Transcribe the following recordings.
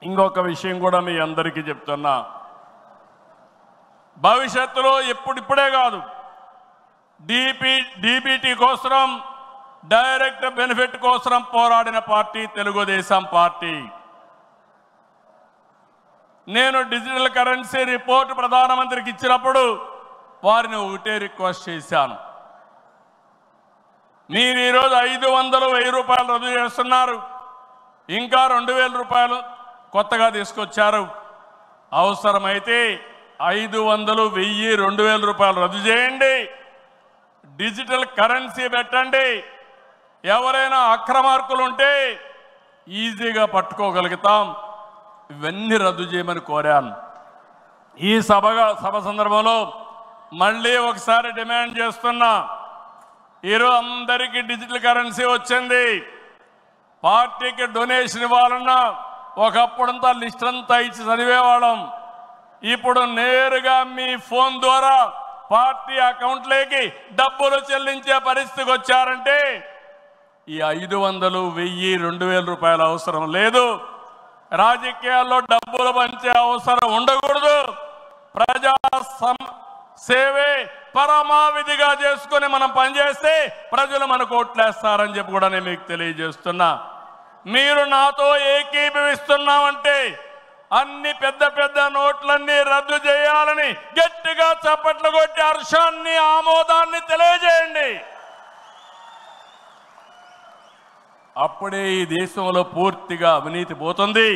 ఇంకొక విషయం కూడా మీ అందరికీ చెప్తున్నా, భవిష్యత్తులో ఇప్పుడే కాదు, డీబీటీ కోసం, డైరెక్ట్ బెనిఫిట్ కోసం పోరాడిన పార్టీ తెలుగుదేశం పార్టీ. నేను డిజిటల్ కరెన్సీ రిపోర్ట్ ప్రధానమంత్రికి ఇచ్చినప్పుడు వారిని ఒకటే రిక్వెస్ట్ చేశాను, మీరు ఈరోజు 500, 1000 రూపాయలు రద్దు చేస్తున్నారు, ఇంకా 2000 రూపాయలు కొత్తగా తీసుకొచ్చారు. అవసరమైతే 500, 1000, 2000 రూపాయలు రద్దు చేయండి, డిజిటల్ కరెన్సీ పెట్టండి. ఎవరైనా అక్రమార్కులు ఉంటే ఈజీగా పట్టుకోగలుగుతాం. ఇవన్నీ రద్దు చేయమని కోరాను. ఈ సభ సందర్భంలో మళ్ళీ ఒకసారి డిమాండ్ చేస్తున్నా, ఈరోజు అందరికీ డిజిటల్ కరెన్సీ వచ్చింది. పార్టీకి డొనేషన్ ఇవ్వాలన్నా ఒకప్పుడంతా లిస్ట్ అంతా ఇచ్చి చదివేవాళ్ళం. ఇప్పుడు నేరుగా మీ ఫోన్ ద్వారా పార్టీ అకౌంట్లోకి డబ్బులు చెల్లించే పరిస్థితికి వచ్చారంటే ఈ 500, 1000, 2000 రూపాయల అవసరం లేదు. రాజకీయాల్లో డబ్బులు పంచే అవసరం ఉండకూడదు. ప్రజా సేవే పరమావిధిగా చేసుకుని మనం పనిచేస్తే ప్రజలు మనకు ఓట్లేస్తారని చెప్పి కూడా నేను మీకు తెలియజేస్తున్నా. మీరు నాతో ఏకీభవిస్తున్నామంటే అన్ని పెద్ద నోట్లన్నీ రద్దు చేయాలని గట్టిగా చప్పట్లు కొట్టి హర్షాన్ని, ఆమోదాన్ని తెలియజేయండి. అప్పుడే ఈ దేశంలో పూర్తిగా అవినీతి పోతుంది.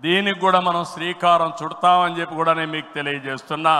దీనికి కూడా మనం శ్రీకారం చుడతామని చెప్పి కూడా నేను మీకు తెలియజేస్తున్నా.